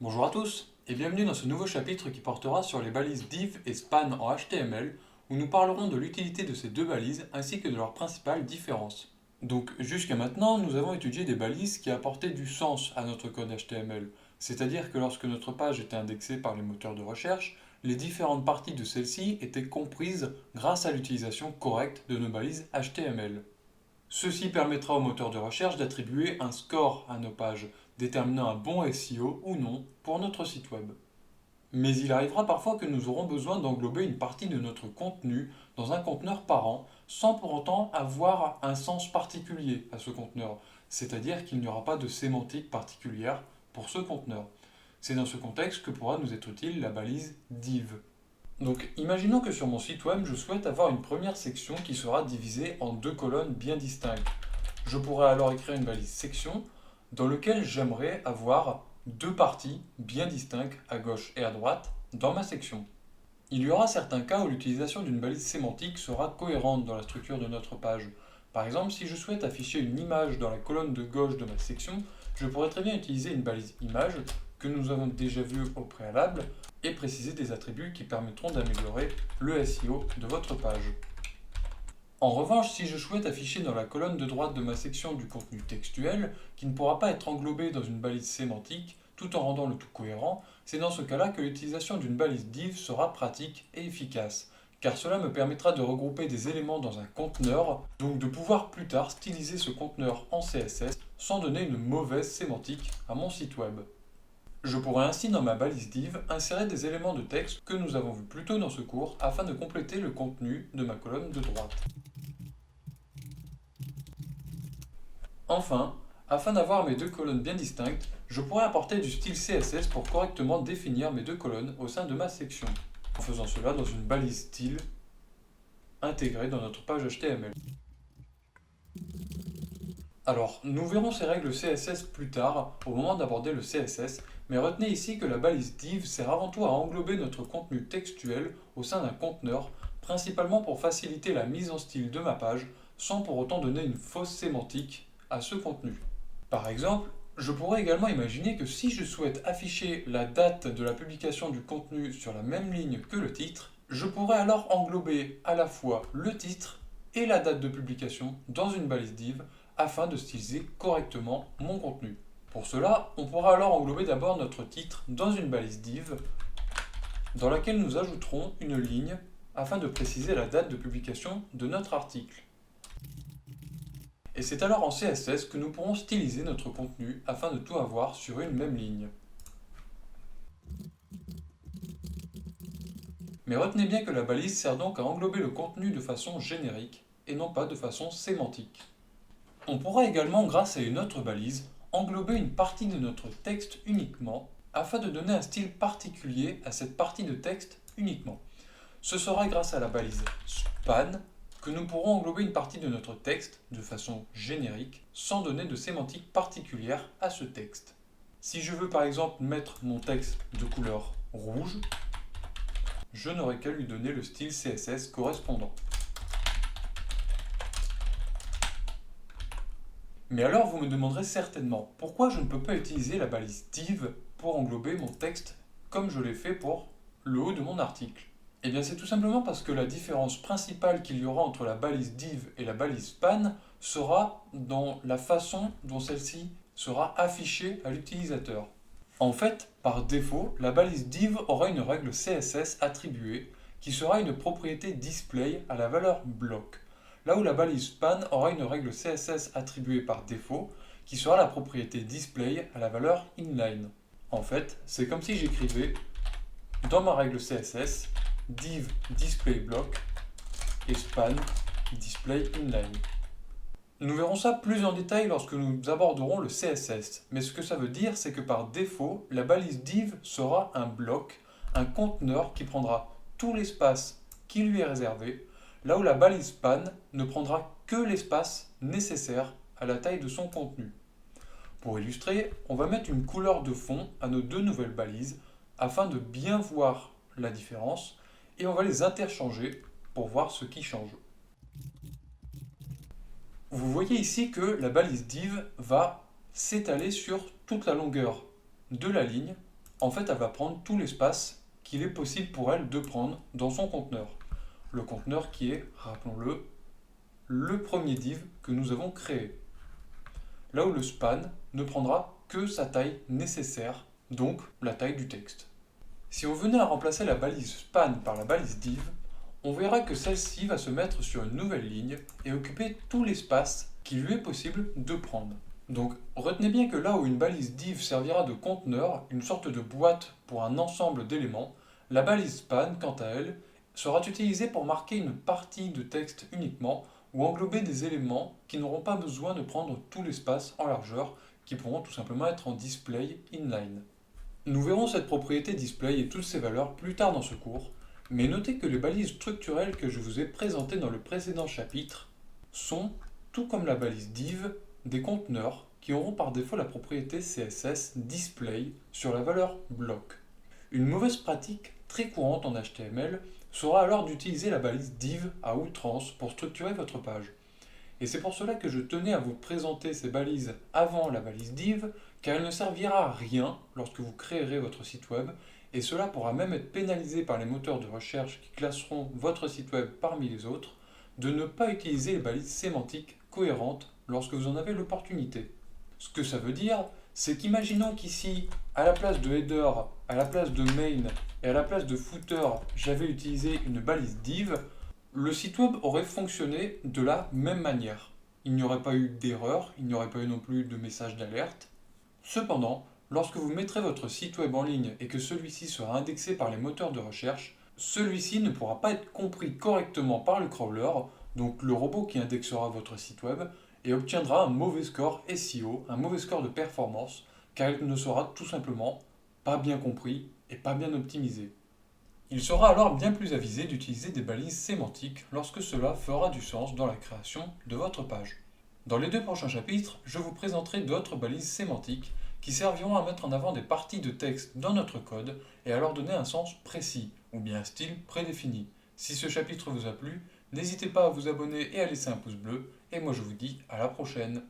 Bonjour à tous et bienvenue dans ce nouveau chapitre qui portera sur les balises div et span en HTML où nous parlerons de l'utilité de ces deux balises ainsi que de leurs principales différences. Donc jusqu'à maintenant, nous avons étudié des balises qui apportaient du sens à notre code HTML, c'est-à-dire que lorsque notre page était indexée par les moteurs de recherche, les différentes parties de celle-ci étaient comprises grâce à l'utilisation correcte de nos balises HTML. Ceci permettra au moteur de recherche d'attribuer un score à nos pages, déterminant un bon SEO ou non pour notre site web. Mais il arrivera parfois que nous aurons besoin d'englober une partie de notre contenu dans un conteneur parent sans pour autant avoir un sens particulier à ce conteneur, c'est-à-dire qu'il n'y aura pas de sémantique particulière pour ce conteneur. C'est dans ce contexte que pourra nous être utile la balise div. Donc imaginons que sur mon site web, je souhaite avoir une première section qui sera divisée en deux colonnes bien distinctes. Je pourrais alors écrire une balise section dans laquelle j'aimerais avoir deux parties bien distinctes à gauche et à droite dans ma section. Il y aura certains cas où l'utilisation d'une balise sémantique sera cohérente dans la structure de notre page. Par exemple, si je souhaite afficher une image dans la colonne de gauche de ma section, je pourrais très bien utiliser une balise image que nous avons déjà vue au préalable et préciser des attributs qui permettront d'améliorer le SEO de votre page. En revanche, si je souhaite afficher dans la colonne de droite de ma section du contenu textuel, qui ne pourra pas être englobé dans une balise sémantique, tout en rendant le tout cohérent, c'est dans ce cas-là que l'utilisation d'une balise div sera pratique et efficace, car cela me permettra de regrouper des éléments dans un conteneur, donc de pouvoir plus tard styliser ce conteneur en CSS sans donner une mauvaise sémantique à mon site web. Je pourrais ainsi dans ma balise div insérer des éléments de texte que nous avons vus plus tôt dans ce cours afin de compléter le contenu de ma colonne de droite. Enfin, afin d'avoir mes deux colonnes bien distinctes, je pourrais apporter du style CSS pour correctement définir mes deux colonnes au sein de ma section, en faisant cela dans une balise style intégrée dans notre page HTML. Alors, nous verrons ces règles CSS plus tard, au moment d'aborder le CSS, mais retenez ici que la balise div sert avant tout à englober notre contenu textuel au sein d'un conteneur, principalement pour faciliter la mise en style de ma page, sans pour autant donner une fausse sémantique à ce contenu. Par exemple, je pourrais également imaginer que si je souhaite afficher la date de la publication du contenu sur la même ligne que le titre, je pourrais alors englober à la fois le titre et la date de publication dans une balise div afin de styliser correctement mon contenu. Pour cela, on pourra alors englober d'abord notre titre dans une balise div dans laquelle nous ajouterons une ligne afin de préciser la date de publication de notre article. Et c'est alors en CSS que nous pourrons styliser notre contenu afin de tout avoir sur une même ligne. Mais retenez bien que la balise sert donc à englober le contenu de façon générique et non pas de façon sémantique. On pourra également, grâce à une autre balise, englober une partie de notre texte uniquement afin de donner un style particulier à cette partie de texte uniquement. Ce sera grâce à la balise span que nous pourrons englober une partie de notre texte de façon générique sans donner de sémantique particulière à ce texte. Si je veux par exemple mettre mon texte de couleur rouge, je n'aurai qu'à lui donner le style CSS correspondant. Mais alors vous me demanderez certainement pourquoi je ne peux pas utiliser la balise div pour englober mon texte comme je l'ai fait pour le haut de mon article. Eh bien c'est tout simplement parce que la différence principale qu'il y aura entre la balise div et la balise span sera dans la façon dont celle-ci sera affichée à l'utilisateur. En fait, par défaut, la balise div aura une règle CSS attribuée qui sera une propriété display à la valeur bloc, là où la balise span aura une règle CSS attribuée par défaut qui sera la propriété display à la valeur inline. En fait, c'est comme si j'écrivais dans ma règle CSS div display block et span display inline. Nous verrons ça plus en détail lorsque nous aborderons le CSS, mais ce que ça veut dire, c'est que par défaut, la balise div sera un bloc, un conteneur qui prendra tout l'espace qui lui est réservé, là où la balise span ne prendra que l'espace nécessaire à la taille de son contenu. Pour illustrer, on va mettre une couleur de fond à nos deux nouvelles balises afin de bien voir la différence et on va les interchanger pour voir ce qui change. Vous voyez ici que la balise div va s'étaler sur toute la longueur de la ligne En fait, elle va prendre tout l'espace qu'il est possible pour elle de prendre dans son conteneur. Le conteneur qui est, rappelons-le, le premier div que nous avons créé. Là où le span ne prendra que sa taille nécessaire, donc la taille du texte. Si on venait à remplacer la balise span par la balise div, on verra que celle-ci va se mettre sur une nouvelle ligne et occuper tout l'espace qu'il lui est possible de prendre. Donc retenez bien que là où une balise div servira de conteneur, une sorte de boîte pour un ensemble d'éléments, la balise span, quant à elle, sera utilisée pour marquer une partie de texte uniquement ou englober des éléments qui n'auront pas besoin de prendre tout l'espace en largeur, qui pourront tout simplement être en display inline. Nous verrons cette propriété display et toutes ses valeurs plus tard dans ce cours, mais notez que les balises structurelles que je vous ai présentées dans le précédent chapitre sont, tout comme la balise div, des conteneurs qui auront par défaut la propriété CSS display sur la valeur bloc. Une mauvaise pratique très courante en HTML sera alors d'utiliser la balise div à outrance pour structurer votre page. Et c'est pour cela que je tenais à vous présenter ces balises avant la balise div, car elle ne servira à rien lorsque vous créerez votre site web, et cela pourra même être pénalisé par les moteurs de recherche qui classeront votre site web parmi les autres, de ne pas utiliser les balises sémantiques cohérentes lorsque vous en avez l'opportunité. Ce que ça veut dire, c'est qu'imaginons qu'ici, à la place de header, à la place de main et à la place de footer, j'avais utilisé une balise div, le site web aurait fonctionné de la même manière. Il n'y aurait pas eu d'erreur, il n'y aurait pas eu non plus de message d'alerte. Cependant, lorsque vous mettrez votre site web en ligne et que celui-ci sera indexé par les moteurs de recherche, celui-ci ne pourra pas être compris correctement par le crawler, donc le robot qui indexera votre site web, et obtiendra un mauvais score SEO, un mauvais score de performance, car il ne sera tout simplement pas bien compris et pas bien optimisé. Il sera alors bien plus avisé d'utiliser des balises sémantiques lorsque cela fera du sens dans la création de votre page. Dans les 2 prochains chapitres, je vous présenterai d'autres balises sémantiques qui serviront à mettre en avant des parties de texte dans notre code et à leur donner un sens précis, ou bien un style prédéfini. Si ce chapitre vous a plu, n'hésitez pas à vous abonner et à laisser un pouce bleu, et moi je vous dis à la prochaine.